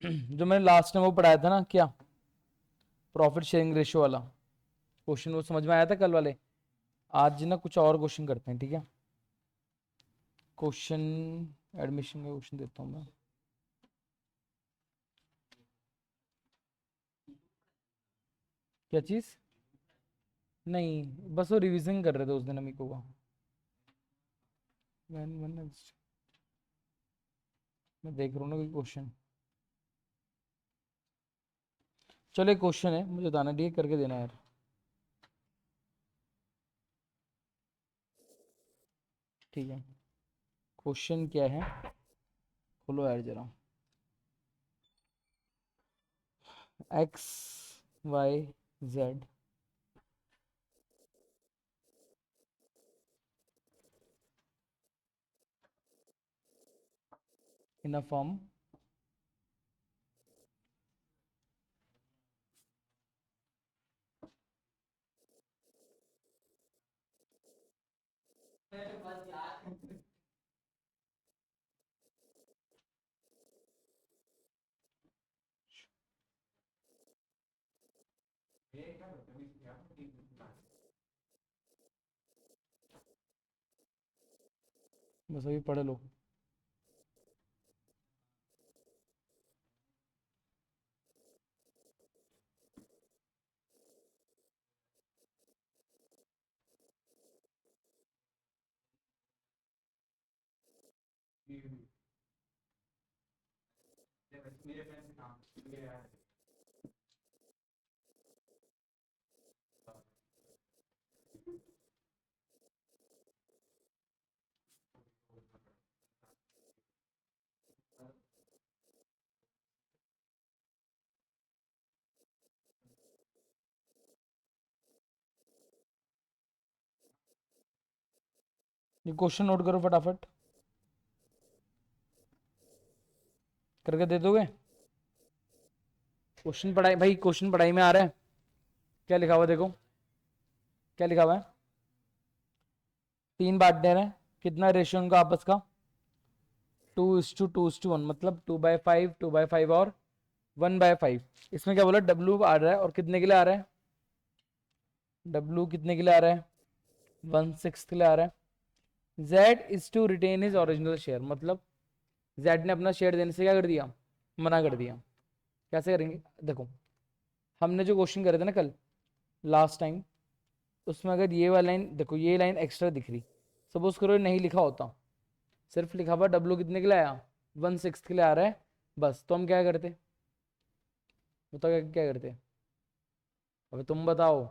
जो मैंने लास्ट में वो पढ़ाया था ना, क्या प्रॉफिट शेयरिंग रेशियो वाला क्वेश्चन, वो समझ में आया था कल वाले। आज ना कुछ और क्वेश्चन करते हैं, ठीक है। क्वेश्चन एडमिशन का क्वेश्चन देता हूँ मैं। क्या चीज़? नहीं, बस वो रिवीजन कर रहे थे उस दिन अमिको का। मैं देख रहा हूँ ना कोई क्वेश्चन। चलो एक क्वेश्चन है, मुझे बताना, ठीक है, करके देना यार। ठीक है, क्वेश्चन क्या है, खोलो यार जरा। X Y Z in a form बस अभी पढ़ लो। ये क्वेश्चन नोट करो फटाफट, करके दे दोगे। क्वेश्चन पढ़ाई भाई, क्वेश्चन पढ़ाई में आ रहा है। क्या लिखा हुआ देखो, क्या लिखा हुआ है। 3 पार्टनर है, कितना रेशियो उनका आपस का? 2:2:1, मतलब 2/5, 2/5 और 1/5। इसमें क्या बोला, डब्ल्यू आ रहा है और कितने के लिए आ रहा है? डब्ल्यू कितने के लिए आ रहा है? 1/6 के लिए आ रहा है। Z is to retain his original share, मतलब जेड ने अपना शेयर देने से क्या कर दिया, मना कर दिया। कैसे करेंगे देखो, हमने जो क्वेश्चन करे थे ना कल लास्ट टाइम, उसमें अगर ये वाला लाइन देखो, ये लाइन एक्स्ट्रा दिख रही, सपोज करो नहीं लिखा होता, सिर्फ लिखा हुआ डब्ल्यू कितने के लिए आया, 1/6 के लिए आ रहा है, बस, तो हम क्या करते, बताओ क्या क्या करते। अबे तुम बताओ।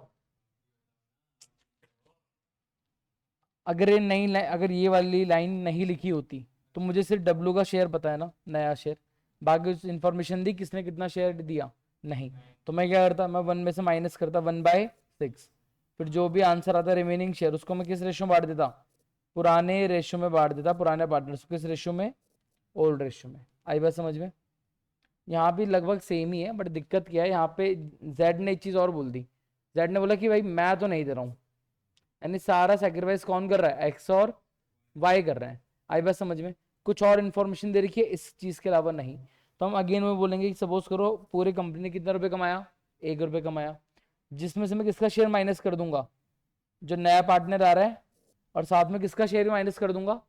अगर ये नहीं, अगर ये वाली लाइन नहीं लिखी होती तो मुझे सिर्फ डब्ल्यू का शेयर पता है ना, नया शेयर, बाकी उस इंफॉर्मेशन दी किसने कितना शेयर दिया, नहीं। तो मैं क्या करता, मैं 1 में से माइनस करता 1/6, फिर जो भी आंसर आता रिमेनिंग शेयर, उसको मैं किस रेशो में बांट देता, पुराने रेशो में बांट देता, पुराने पार्टनर्स को किस रेशो में, ओल्ड रेशो में। आई बात समझ में। यहाँ भी लगभग सेम ही है, बट दिक्कत क्या है यहाँ पे, जेड ने एक चीज और बोल दी। जेड ने बोला कि भाई मैं तो नहीं दे रहा हूँ, यानी सारा सेक्रीफाइस कौन कर रहा है, एक्स और वाई कर रहे हैं। आई बात समझ में। कुछ और इन्फॉर्मेशन दे रखी है इस चीज के अलावा नहीं। तो हम अगेन में बोलेंगे कि सपोज करो पूरी कंपनी ने कितना रुपए कमाया, 1 रुपये कमाया, जिसमें से मैं किसका शेयर माइनस कर दूंगा, जो नया पार्टनर आ रहा है, और साथ में किसका शेयर माइनस कर दूंगा,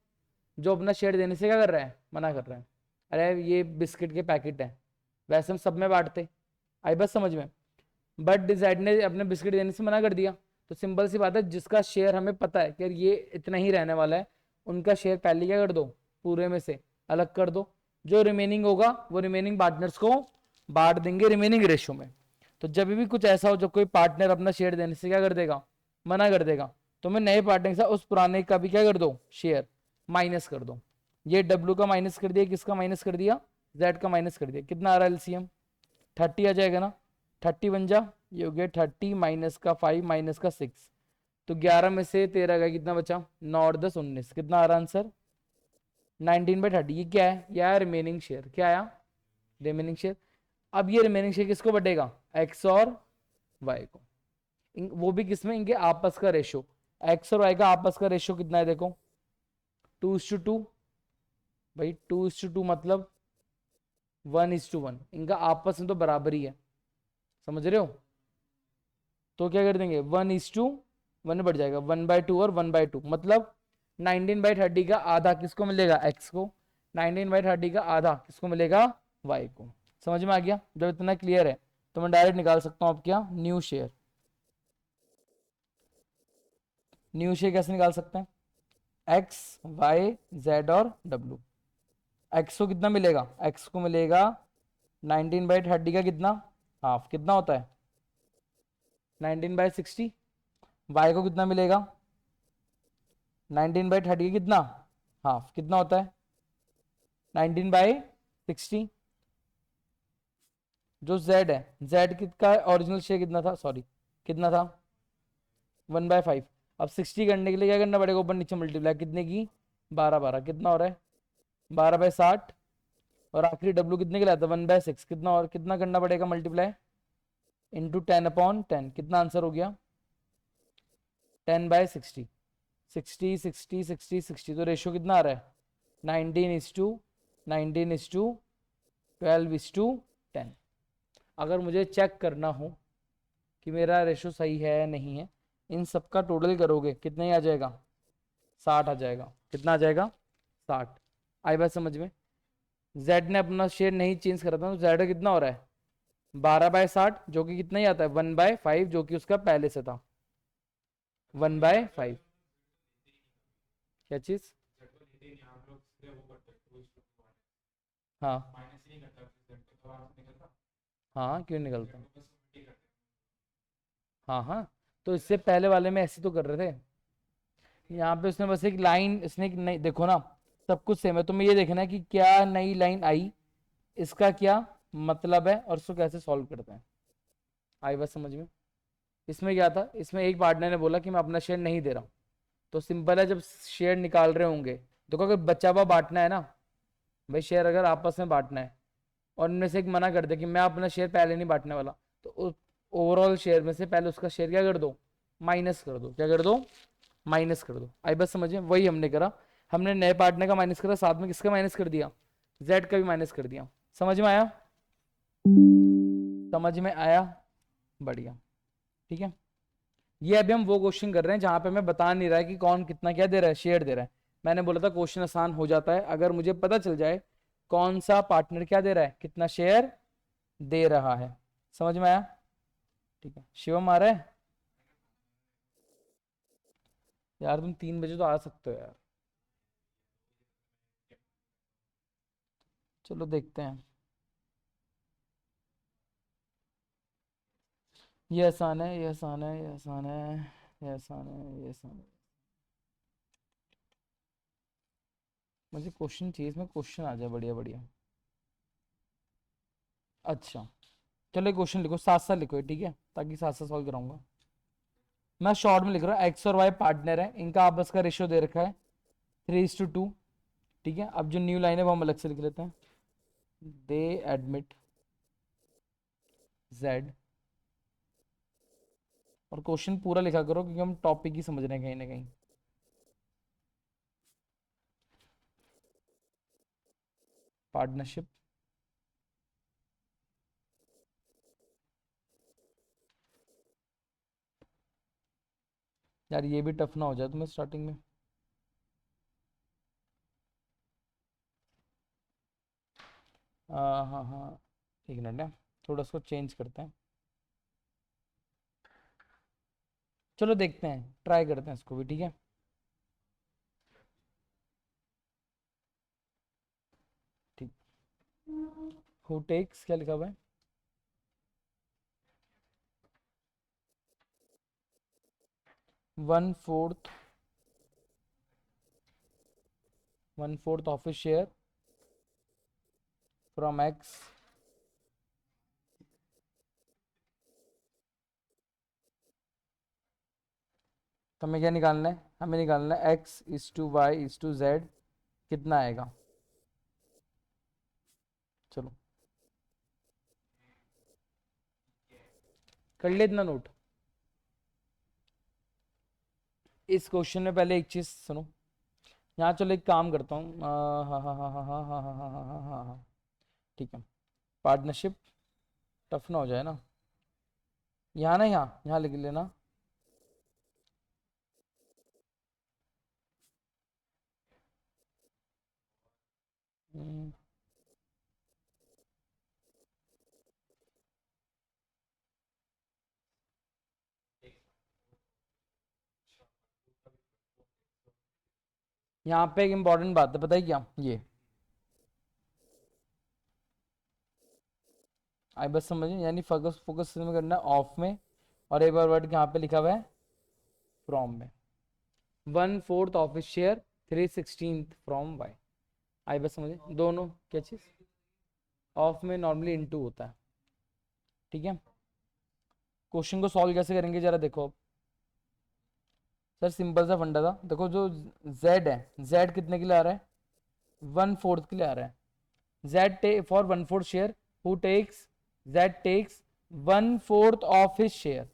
जो अपना शेयर देने से क्या कर रहा है, मना कर रहा है। अरे ये बिस्किट के पैकेट है, वैसे हम सब में बांटते। आई बात समझ में। बट डिसाइड ने अपने बिस्किट देने से मना कर दिया, तो सिंपल सी बात है, जिसका शेयर हमें पता है कि ये इतना ही रहने वाला है, उनका शेयर पहले क्या कर दो, पूरे में से अलग कर दो। जो रिमेनिंग होगा वो रिमेनिंग पार्टनर्स को बांट देंगे रिमेनिंग रेशियो में। तो जब भी कुछ ऐसा हो, जब कोई पार्टनर अपना शेयर देने से क्या कर देगा, मना कर देगा, तो मैं नए पार्टनर के साथ उस पुराने का भी क्या कर दो, शेयर माइनस कर दो। ये डब्ल्यू का माइनस कर दिया, किसका माइनस कर दिया, जेड का माइनस कर दिया। कितना आ रहा है एलसीएम, 30 आ जाएगा ना, 30 बन जा, ये हो गया 30 माइनस का 5 माइनस का 6, तो 11 में से 13 का कितना बचा, 9 और 10 19, कितना आ रहा आंसर, 19/30। ये क्या है, यह रिमेनिंग शेयर, क्या आया, रिमेनिंग शेयर। अब ये रिमेनिंग शेयर किसको बटेगा, एक्स और वाई को। वो भी किसमें, इनके आपस का रेशो, एक्स और वाई का आपस का रेशो कितना है देखो, 2:2। भाई 2:2 मतलब 1:1, इनका आपस में तो बराबर ही है, समझ रहे हो। तो क्या कर देंगे 1:1 बढ़ जाएगा, 1/2 और 1/2, मतलब 19/30 का आधा किसको मिलेगा, x को, 19/30 का आधा किसको मिलेगा, y को। समझ में आ गया। जब इतना क्लियर है तो मैं डायरेक्ट निकाल सकता हूँ अब क्या, न्यू शेयर। न्यू शेयर कैसे निकाल सकते हैं, x y z और w। x को कितना मिलेगा, x को मिलेगा 19/30 का कितना, हाफ, कितना होता है 19/60। y को कितना मिलेगा 19/30 का कितना, हाफ, कितना होता है 19/60। जो z है, z का ओरिजिनल शेयर कितना था, सॉरी कितना था 1/5। अब 60 करने के लिए क्या करना पड़ेगा, ऊपर नीचे मल्टीप्लाई, कितने की 12 कितना हो रहा है 12/60। और आखिरी w कितने के लिए आता है 1/6, कितना, और कितना करना पड़ेगा मल्टीप्लाई, इंटू 10/10, कितना आंसर हो गया 10/60। 60 60 60 60, तो रेशियो कितना आ रहा है 19:12:10। अगर मुझे चेक करना हो कि मेरा रेशियो सही है या नहीं है, इन सब का टोटल करोगे कितना ही आ जाएगा, 60 आ जाएगा। कितना आ जाएगा 60। आई बात समझ में। जेड ने अपना शेयर नहीं चेंज करा था, तो जेड कितना हो रहा है 12/60, जो कि कितना ही आता है 1/5, जो कि उसका पहले से था 1/5। क्या चीज, हाँ हाँ क्यों निकलता, हाँ हाँ, तो इससे पहले वाले में ऐसे तो कर रहे थे। यहाँ पे उसने बस एक लाइन, इसने एक नई, देखो ना सब कुछ सेम है, तुम्हें ये देखना है कि क्या नई लाइन आई, इसका क्या मतलब है और उसको कैसे सॉल्व करते हैं। आई बात समझ में। इसमें क्या था, इसमें एक पार्टनर ने बोला कि मैं अपना शेयर नहीं दे रहा हूँ, तो सिंपल है, जब शेयर निकाल रहे होंगे, देखो अगर बचा हुआ बांटना है ना भाई, शेयर अगर आपस में बांटना है और इनमें से एक मना कर दे कि मैं अपना शेयर पहले नहीं बांटने वाला, तो ओवरऑल शेयर में से पहले उसका शेयर क्या कर दो, माइनस कर दो। क्या कर दो, माइनस कर दो। आई बस समझिए, वही हमने करा, हमने नए पार्टनर का माइनस करा, साथ में किसका माइनस कर दिया, जेड का भी माइनस कर दिया। समझ में आया, समझ में आया, बढ़िया, ठीक है। ये अभी हम वो क्वेश्चन कर रहे हैं जहां पे मैं बता नहीं रहा है कि कौन कितना क्या दे रहा है, शेयर दे रहा है। मैंने बोला था क्वेश्चन आसान हो जाता है अगर मुझे पता चल जाए कौन सा पार्टनर क्या दे रहा है, कितना शेयर दे रहा है। समझ में आया, ठीक है। शिवम आ रहा है, यार तुम 3 बजे तो आ सकते हो यार, चलो देखते हैं। ये आसान है, ये आसान है, ये आसान है, ये आसान है, ये आसान है। मुझे क्वेश्चन चाहिए, इसमें क्वेश्चन आ जाए बढ़िया बढ़िया। अच्छा, चलो क्वेश्चन लिखो, साथ साथ लिखो ठीक है, ताकि साथ साथ सॉल्व कराऊंगा। मैं शॉर्ट में लिख रहा हूँ, एक्स और वाई पार्टनर है, इनका आपस का रेशियो दे रखा है 3:2। ठीक है, अब जो न्यू लाइन है वो हम अलग से लिख लेते हैं। दे एडमिट जेड, और क्वेश्चन पूरा लिखा करो क्योंकि हम टॉपिक ही समझ रहे हैं कहीं ना कहीं। पार्टनरशिप, यार ये भी टफ ना हो जाए तुम्हें स्टार्टिंग में। हाँ हाँ, एक मिनट है, थोड़ा इसको चेंज करते हैं। चलो देखते हैं, ट्राई करते हैं इसको भी, ठीक है। ठीक, हु टेक्स क्या लिखा हुआ है, 1/4, 1/4 ऑफिस शेयर फ्रॉम एक्स। तो हमें क्या निकालना है, हमें निकालना है x:y:z कितना आएगा। चलो कर ले इतना नोट। इस क्वेश्चन में पहले एक चीज सुनो, यहाँ चलो एक काम करता हूँ, हाँ हाँ हाँ हाँ हाँ हाँ हाँ हाँ हाँ हाँ हाँ हाँ, ठीक है। पार्टनरशिप टफ ना हो जाए ना, यहाँ ना, यहाँ यहाँ लिख लेना। हम्म, यहाँ पे एक इंपॉर्टेंट बात है, पता है क्या ये, आई बस समझिए, यानी फोकस फोकस में करना है ऑफ में, और एक बार वर्ड यहाँ पे लिखा हुआ है फ्रॉम में। 1/4 ऑफिस शेयर 3/16 फ्रॉम वाई। आई बस समझिए दोनों क्या चीज, ऑफ में नॉर्मली इनटू होता है, ठीक है। क्वेश्चन को सॉल्व कैसे करेंगे जरा देखो अब। सर सिंपल सा फंडा था, देखो जो z है, z कितने के लिए आ रहा है, 1/4 के लिए आ रहा है। z for 1/4 share, who takes, z takes 1/4 of his share,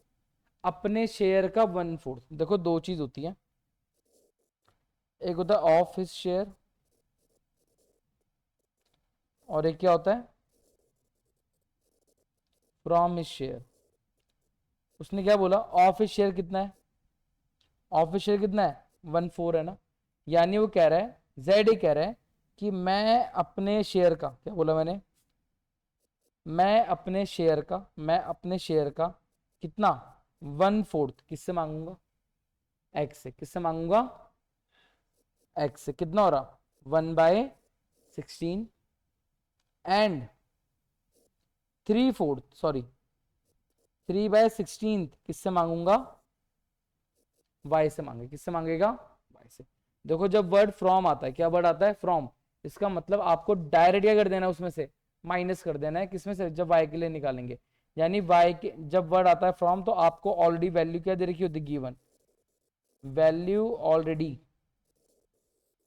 अपने शेयर का 1/4। देखो दो चीज होती है, एक होता है ऑफ हिज शेयर, और एक क्या होता है, फ्रॉम हिज शेयर। उसने क्या बोला, ऑफ हिज शेयर कितना है, ऑफ हिज शेयर कितना है 1/4 है ना, यानी वो कह रहा है, जेड कह रहा है कि मैं अपने शेयर का, क्या बोला मैंने, मैं अपने शेयर का कितना, 1/4 किससे मांगूंगा, एक्स से। किससे मांगूंगा, एक्स से। कितना हो रहा, 1/16, एंड 3/4 सॉरी 3/16 किससे मांगूंगा, वाई से मांगे। किससे मांगेगा, वाई से। देखो जब वर्ड फ्रॉम आता है, क्या वर्ड आता है, फ्रॉम, इसका मतलब आपको डायरेक्ट क्या कर देना है, उसमें से माइनस कर देना है, किसमें से, जब वाई के लिए निकालेंगे। यानी वाई के जब वर्ड आता है फ्रॉम, तो आपको ऑलरेडी वैल्यू क्या दे रखी होती है, गिवन वैल्यू ऑलरेडी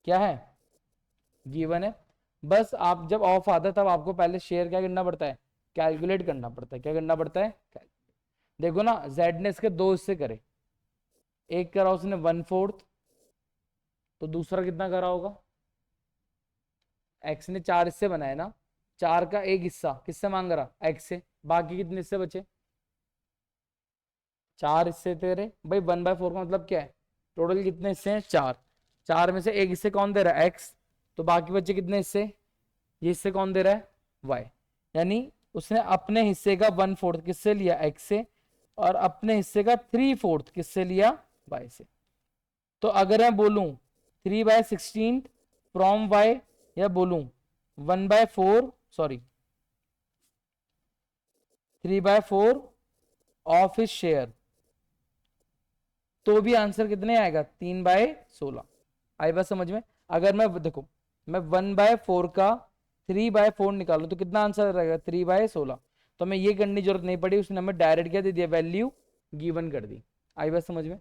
क्या है, गिवन है। बस आप जब ऑफ आता है तब आपको पहले शेयर क्या करना पड़ता है, कैलकुलेट करना पड़ता है। क्या करना पड़ता है, देखो ना जेड ने इसके दो हिस्से करे, एक करा उसने 1/4, तो दूसरा कितना करा होगा, एक्स ने 4 हिस्से बनाए ना, 4 का एक हिस्सा किससे मांग रहा, एक्स से। बाकी कितने हिस्से बचे, 4 हिस्से तेरे भाई, 1/4 का मतलब क्या है, टोटल कितने हिस्से हैं, 4। 4 में से एक हिस्से कौन दे रहा है, एक्स, तो बाकी बचे कितने हिस्से, ये हिस्से कौन दे रहा है, वाई। यानी उसने अपने हिस्से का 1/4 किससे लिया, एक्स से, और अपने हिस्से का 3/4 किससे लिया, वाई से। तो अगर मैं बोलूं 3/16 फ्रॉम वाई, या बोलूं 1/4 सॉरी 3/4 ऑफ हिज शेयर, तो भी आंसर कितने आएगा, 3/16। आई बात समझ में। अगर मैं देखो, मैं 1/4 का 3/4 निकालू तो कितना आंसर रहेगा, 3/16। तो हमें ये करने की जरूरत नहीं पड़ी, उसने हमें डायरेक्ट क्या दे दिया, वैल्यू गिवन कर दी। आई बात समझ में।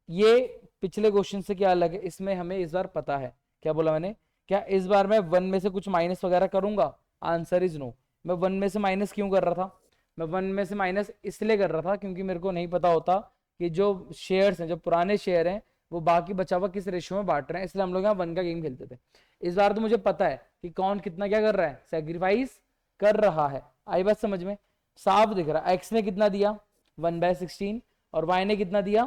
ये पिछले क्वेश्चन से क्या अलग है, इसमें हमें इस बार पता है, क्या बोला मैंने, क्या इस बार मैं 1 में से कुछ माइनस वगैरह करूंगा, आंसर इज नो। मैं 1 में से माइनस क्यों कर रहा था, मैं 1 में से माइनस इसलिए कर रहा था क्योंकि मेरे को नहीं पता होता कि जो शेयर्स हैं, जो पुराने शेयर हैं, वो बाकी बचा हुआ किस रेशियो में बांट रहे हैं, इसलिए हम लोग यहाँ 1 का गेम खेलते थे। इस बार तो मुझे पता है कि कौन कितना क्या कर रहा है, सेक्रीफाइस कर रहा है। आई बात समझ में, साफ दिख रहा है। एक्स ने कितना दिया, 1/16, और वाई ने कितना दिया,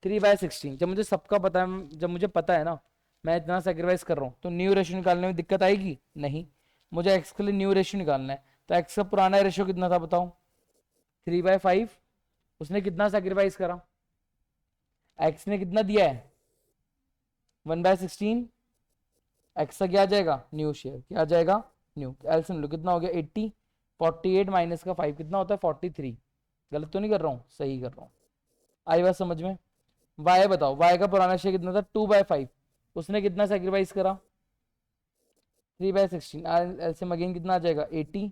3/16। जब मुझे सबका पता है, जब मुझे पता है ना मैं इतना सेक्रीफाइस कर रहा हूँ, तो न्यू रेशियो निकालने में दिक्कत आएगी नहीं। मुझे एक्स के लिए न्यू रेशियो निकालना है, तो एक्स का पुराना रेशियो कितना था बताओ, 3/5। उसने कितना सेक्रीफाइस करा, एक्स ने कितना दिया है, 1/16। एक्स का क्या आ जाएगा, न्यू शेयर, क्या आ जाएगा, न्यू। एलसीएम लो, कितना हो गया 80, 48 माइनस का 5 कितना होता है 43। गलत तो नहीं कर रहा हूँ, सही कर रहा हूँ। आई बात समझ में। वाई बताओ, वाई का पुराना शेयर कितना था, 2/5। उसने कितना सेक्रीफाइस करा, 3/16। एलसीएम अगेन कितना आ जाएगा 80,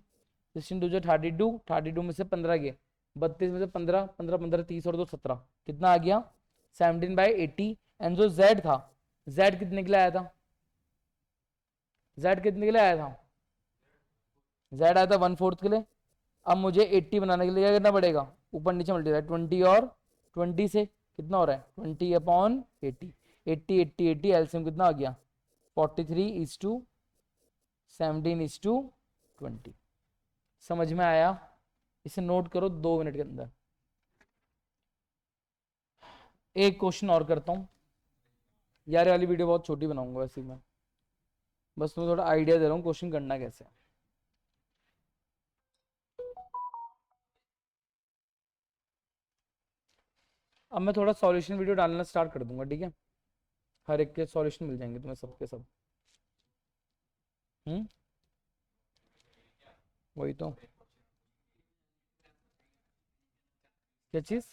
16 टू 32, 32 में से 15 गए, 32 में से 15, 15 15 30 और 2 17, कितना आ गया 17/80। एंड जो जेड था, जेड कितने के लिए आया था, जेड कितने के लिए आया था, जेड आया था 1/4 के लिए। अब मुझे 80 बनाने के लिए क्या करना पड़ेगा, ऊपर नीचे मल्टीप्लाई 20 और 20 से कितना हो रहा है 20/80, 80 80 80 एलसीएम कितना आ गया 43 is to 17 is to 20। समझ में आया? इसे नोट करो 2 मिनट के अंदर। एक क्वेश्चन और करता हूँ यार, ये वाली वीडियो बहुत छोटी बनाऊंगा वैसे ही मैं, बस तुम्हें थोड़ा आइडिया दे रहा हूँ क्वेश्चन करना कैसे है। अब मैं थोड़ा सॉल्यूशन वीडियो डालना स्टार्ट कर दूंगा, ठीक है? हर एक के सॉल्यूशन मिल जाएंगे तुम्हें सबके सब। हम्म, वही तो। क्या चीज़?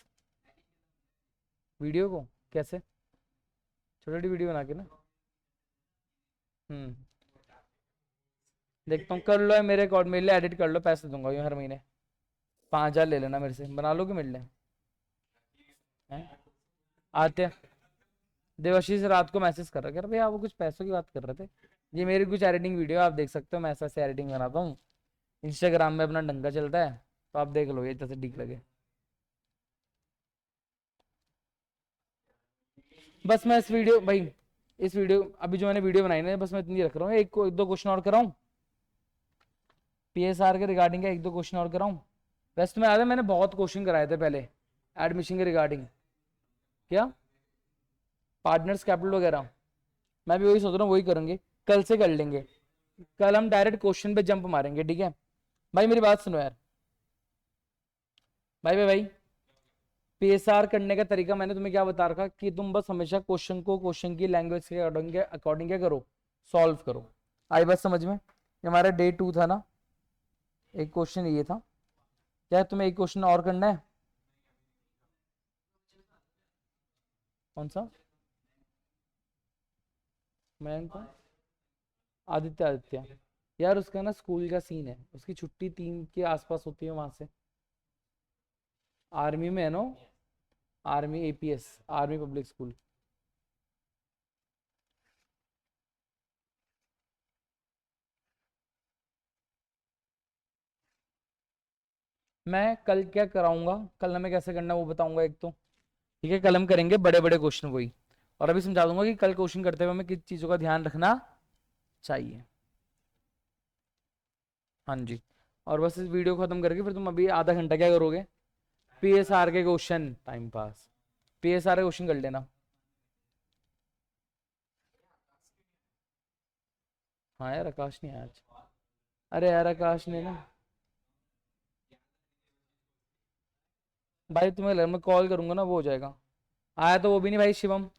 वीडियो को कैसे? छोटी छोटी वीडियो बना के ना। हम्म, देखता हूँ, कर लो है मेरे अकाउंट, मेरे लिए एडिट कर लो, पैसे दूंगा यूँ हर महीने। 5,000 ले लेना मेरे से, बना लो कि मिल लें? हैं? आते हैं। देवाशीष रात को मैसेज कर रहा है, कह रहा भैया वो कुछ पैसों की बात कर रहे थे। ये मेरी कुछ एडिटिंग वीडियो आप देख सकते हो, मैं ऐसा ऐसे एडिटिंग बनाता हूँ, इंस्टाग्राम में अपना डंका चलता है, तो आप देख लो ये जैसे ठीक लगे। बस मैं इस वीडियो भाई, इस वीडियो अभी जो मैंने वीडियो बनाई ना, बस मैं इतनी रख रहा हूँ, एक दो क्वेश्चन और कराऊँ पीएसआर के रिगार्डिंग, एक दो क्वेश्चन और कराऊँ। वैसे तुम्हें याद है मैंने बहुत क्वेश्चन कराए थे पहले एडमिशन के रिगार्डिंग। क्या? पार्टनर्स कैपिटल वगैरह, मैं भी वही सोच रहा हूँ, वही करेंगे, कल से कर लेंगे। कल हम डायरेक्ट क्वेश्चन पे जंप मारेंगे, ठीक है? भाई मेरी बात सुनो यार, भाई भाई भाई, पीएसआर करने का तरीका मैंने तुम्हें क्या बता रखा कि तुम बस हमेशा क्वेश्चन को क्वेश्चन की लैंग्वेज के अकॉर्डिंग क्या करो, सॉल्व करो। आई बात समझ में? ये हमारा डे 2 था ना, एक क्वेश्चन ये था। क्या तुम्हें एक क्वेश्चन और करना है? कौन सा? मैं कौन? आदित्य, आदित्य। यार उसका ना स्कूल का सीन है, उसकी छुट्टी 3 के आसपास होती है वहां से। आर्मी में है ना, army APS, army public school. मैं कल क्या कराऊंगा, कल हमें कैसे करना है वो बताऊंगा एक तो, ठीक है? कल हम करेंगे बड़े बड़े क्वेश्चन वही, और अभी समझा दूंगा कि कल क्वेश्चन करते हुए हमें किस चीज़ों का ध्यान रखना चाहिए। हाँ जी। और बस इस वीडियो को खत्म करके फिर तुम अभी आधा घंटा क्या करोगे? पीएसआर के क्वेश्चन, टाइम पास, पीएसआर के क्वेश्चन कर लेना। हाँ यार आकाश नहीं आया आज। अरे यार आकाश ने ना, भाई तुम्हें लगा मैं कॉल करूंगा ना वो हो जाएगा। आया तो वो भी नहीं भाई, शिवम।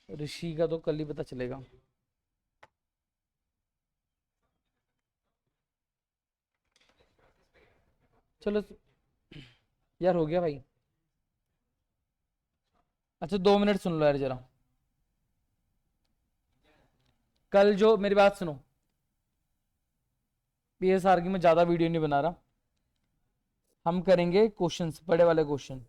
ऋषि का तो कल ही पता चलेगा। चलो यार, हो गया भाई। अच्छा 2 मिनट सुन लो यार जरा, कल जो मेरी बात सुनो, पीएसआर की मैं ज्यादा वीडियो नहीं बना रहा, हम करेंगे क्वेश्चंस, बड़े वाले क्वेश्चन।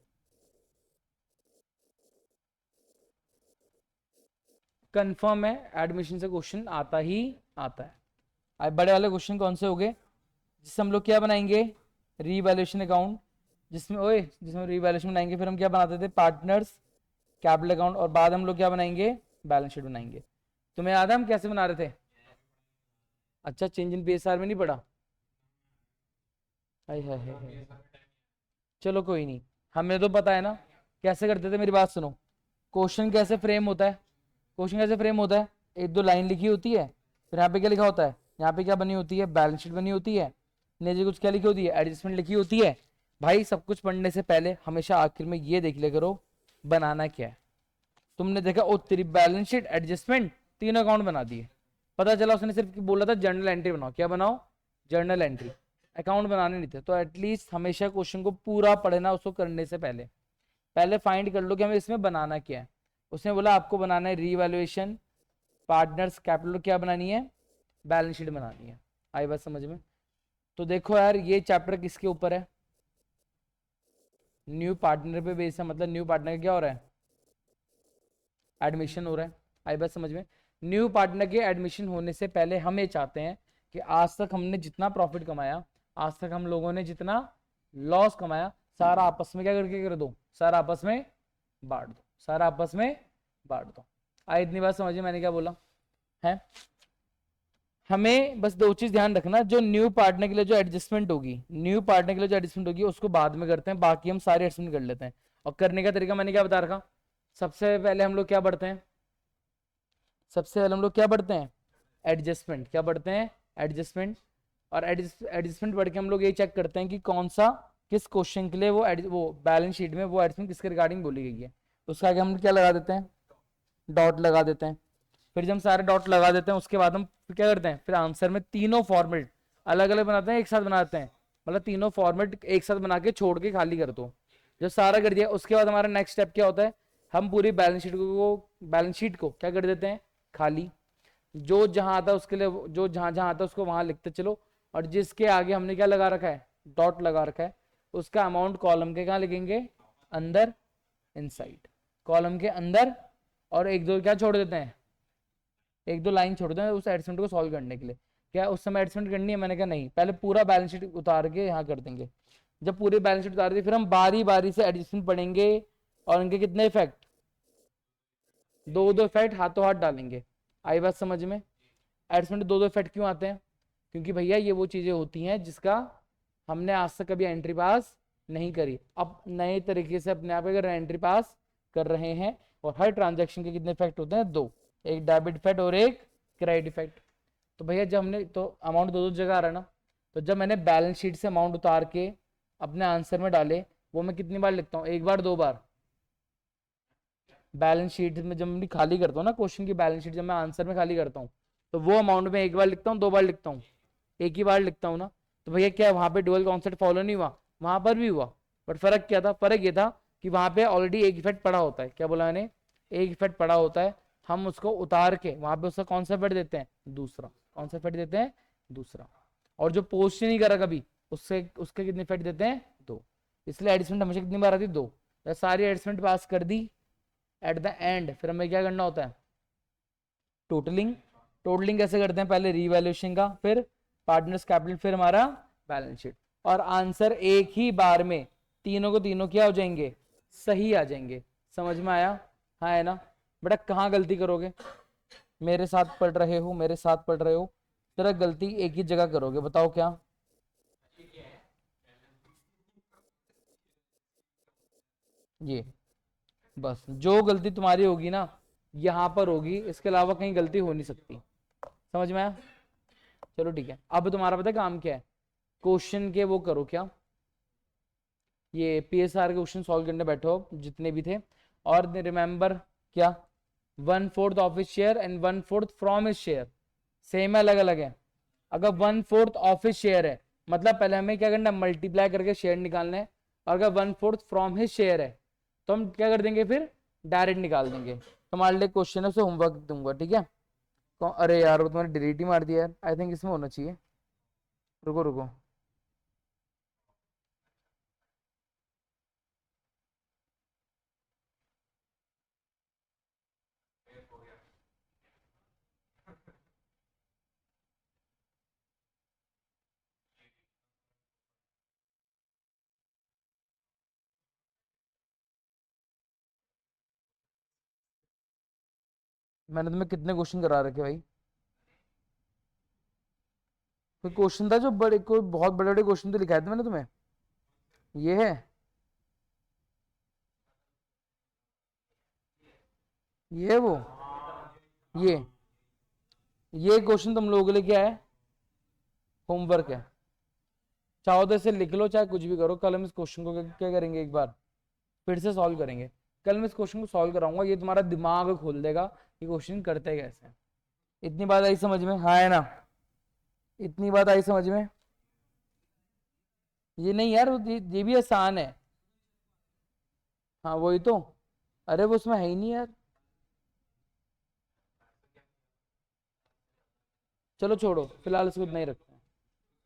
कंफर्म है एडमिशन से क्वेश्चन आता ही आता है। अब बड़े वाले क्वेश्चन कौन से हो गए? जिससे हम लोग क्या बनाएंगे, रीवैल्यूएशन अकाउंट, जिसमें ओए जिसमें रीवैल्यूएशन बनाएंगे, फिर हम क्या बनाते थे, पार्टनर्स कैपिटल अकाउंट, और बाद हम लोग क्या बनाएंगे, बैलेंस शीट बनाएंगे। तुम्हें याद है हम कैसे बना रहे थे? अच्छा चेंज इन पीएसआर में नहीं पड़ा? हाय हाय हाय हाय। चलो कोई नहीं, हमें तो पता है ना कैसे करते थे। मेरी बात सुनो, क्वेश्चन कैसे फ्रेम होता है, क्वेश्चन कैसे फ्रेम होता है, एक दो लाइन लिखी होती है, फिर यहाँ पे क्या लिखा होता है, यहाँ पे क्या बनी होती है, बैलेंस शीट बनी होती है, नीचे कुछ क्या लिखी होती है, एडजस्टमेंट लिखी होती है। भाई सब कुछ पढ़ने से पहले हमेशा आखिर में ये देख लिया करो बनाना क्या है। तुमने देखा ओ तेरी बैलेंस शीट एडजस्टमेंट, तीन अकाउंट बना दिए। पता चला उसने सिर्फ बोला था जर्नल एंट्री बनाओ, क्या बनाओ, जर्नल एंट्री, अकाउंट बनाने नहीं थे। तो एटलीस्ट हमेशा क्वेश्चन को पूरा पढ़ना, उसको करने से पहले पहले फाइंड कर लो कि हमें इसमें बनाना क्या है। उसने बोला आपको बनाना है रीवैल्यूएशन, पार्टनर्स कैपिटल क्या बनानी है, बैलेंस शीट बनानी है। आई बात समझ में? तो देखो यार ये चैप्टर किसके ऊपर है, न्यू पार्टनर पे बेस है, मतलब न्यू पार्टनर क्या हो रहा है, एडमिशन हो रहा है। आई बात समझ में? न्यू पार्टनर के एडमिशन होने से पहले हम ये चाहते हैं कि आज तक हमने जितना प्रॉफिट कमाया, आज तक हम लोगों ने जितना लॉस कमाया, सारा आपस में क्या करके कर दो, सारा आपस में बांट दो, सारा आपस में बांट दो। आई इतनी बात समझिए मैंने क्या बोला है। हमें बस दो चीज ध्यान रखना, जो न्यू पार्टनर के लिए जो एडजस्टमेंट होगी, न्यू पार्टनर के लिए जो एडजस्टमेंट होगी उसको बाद में करते हैं, बाकी हम सारे एडजस्टमेंट कर लेते हैं। और करने का तरीका मैंने क्या बता रखा, सबसे पहले हम लोग क्या पढ़ते हैं, सबसे पहले हम लोग क्या पढ़ते हैं, एडजस्टमेंट। क्या पढ़ते हैं, एडजस्टमेंट। और एडजस्टमेंट पढ़ के हम लोग ये चेक करते हैं कि कौन सा किस क्वेश्चन के लिए वो बैलेंस शीट में वो एडजस्टमेंट किसके रिगार्डिंग बोली गई है। उसका आगे हम क्या लगा देते हैं, डॉट लगा देते हैं। फिर जब हम सारे डॉट लगा देते हैं उसके बाद हम फिर क्या करते हैं, फिर आंसर में तीनों फॉर्मेट अलग अलग बनाते हैं, एक साथ बनाते हैं, मतलब तीनों फॉर्मेट एक साथ बना के छोड़ के खाली कर दो। जब सारा कर दिया उसके बाद हमारा नेक्स्ट स्टेप क्या होता है, हम पूरी बैलेंस शीट को क्या कर देते हैं, खाली। जो जहां आता है उसके लिए जो जहां जहां आता है उसको वहां लिखते चलो, और जिसके आगे हमने क्या लगा रखा है, डॉट लगा रखा है, उसका अमाउंट कॉलम के कहाँ लिखेंगे, अंदर, इनसाइड, कॉलम के अंदर। और एक दो क्या छोड़ देते हैं, एक दो लाइन छोड़ दें उस एडजस्टमेंट को सॉल्व करने के लिए। क्या उस समय एडजस्टमेंट करनी है, मैंने कहा नहीं, पहले पूरा बैलेंस शीट उतार के यहाँ कर देंगे। जब पूरी बैलेंस शीट उतार दी फिर हम बारी बारी से एडजस्टमेंट पढ़ेंगे, और उनके कितने इफेक्ट, दो दो इफेक्ट हाथों हाथ डालेंगे। आई बात समझ में। एडजस्टमेंट दो दो इफेक्ट क्यों आते हैं, क्योंकि भैया ये वो चीजें होती हैं जिसका हमने आज तक कभी एंट्री पास नहीं करी, अब नए तरीके से अपने आप अगर एंट्री पास कर रहे हैं। और हर ट्रांजेक्शन के कितने इफेक्ट होते हैं, दो, एक डेबिट इफेक्ट और एक क्रेडिट इफेक्ट। तो भैया जब हमने तो अमाउंट दो दो जगह आ रहा है ना, तो जब मैंने बैलेंस शीट से अमाउंट उतार के अपने आंसर में डाले, वो मैं कितनी बार लिखता हूँ, एक बार दो बार। बैलेंस शीट में जब मैं खाली करता हूँ ना, क्वेश्चन की बैलेंस शीट जब मैं आंसर में खाली करता हूँ, तो वो अमाउंट में एक बार लिखता हूँ, दो बार लिखता हूँ, एक ही बार लिखता हूँ ना। तो भैया क्या वहां पे डुअल कॉन्सेप्ट फॉलो नहीं हुआ, वहां पर भी हुआ। बट फर्क क्या था, फर्क ये था कि वहां पे ऑलरेडी एक इफेक्ट पड़ा होता है। क्या बोला मैंने, एक इफेक्ट पड़ा होता है, हम उसको उतार के वहां पे उसका कौन सा इफेक्ट देते हैं, दूसरा। कौन सा इफेक्ट देते हैं, दूसरा। और जो पोस्ट नहीं करा कभी, उससे उसके कितने इफेक्ट देते हैं, दो। इसलिए एडजस्टमेंट हमेशा कितनी बार आती है, दो। सारी एडजस्टमेंट पास कर दी एट द एंड, फिर हमें क्या करना होता है, टोटलिंग। टोटलिंग कैसे करते हैं, पहले रीवैल्यूएशन का, फिर पार्टनर्स कैपिटल, फिर हमारा बैलेंस शीट। और आंसर एक ही बार में तीनों को तीनों क्या हो जाएंगे, सही आ जाएंगे। समझ में आया, हाँ है ना। बेटा कहाँ गलती करोगे, मेरे साथ पढ़ रहे हो, मेरे साथ पढ़ रहे हो, तेरा गलती एक ही जगह करोगे, बताओ क्या। ये बस जो गलती तुम्हारी होगी ना, यहाँ पर होगी, इसके अलावा कहीं गलती हो नहीं सकती। समझ में आया, चलो ठीक है। अब तुम्हारा पता है काम क्या है, क्वेश्चन के वो करो क्या, ये पीएसआर के क्वेश्चन सॉल्व करने बैठो जितने भी थे। और रिमेंबर क्या, 1/4 of his share and 1/4 from his share same है, अलग अलग है। अगर 1/4 ऑफ हिज शेयर है, मतलब पहले हमें क्या करना है, मल्टीप्लाई करके शेयर निकालना है। और अगर 1/4 फ्रॉम हिज शेयर है, तो हम क्या कर देंगे, फिर डायरेक्ट निकाल देंगे। तुम्हारे लिए क्वेश्चन है, उसे होमवर्क दूंगा, ठीक है। अरे यार वो तुम्हारी डिलीट ही मार दिया यार, आई थिंक इसमें होना चाहिए। रुको रुको, मैंने तुम्हें कितने क्वेश्चन करा रखे भाई, कोई क्वेश्चन था जो बड़े, कोई बहुत बड़े बड़े क्वेश्चन तो लिखाए थे मैंने तुम्हें। ये है, ये है वो, ये ये क्वेश्चन तुम लोगों के लिए क्या है, होमवर्क है। चाहो तो इसे लिख लो, चाहे कुछ भी करो, कल हम इस क्वेश्चन को क्या करेंगे, एक बार फिर से सॉल्व करेंगे। कल मैं इस क्वेश्चन को सॉल्व कराऊंगा, ये तुम्हारा दिमाग खोल देगा कि क्वेश्चन करते कैसे हैं। इतनी बात आई समझ में, हाँ है ना, इतनी बात आई समझ में। ये नहीं यार, ये भी आसान है। हाँ वही तो, अरे वो उसमें है ही नहीं यार। चलो छोड़ो, फिलहाल इसको नहीं रखते।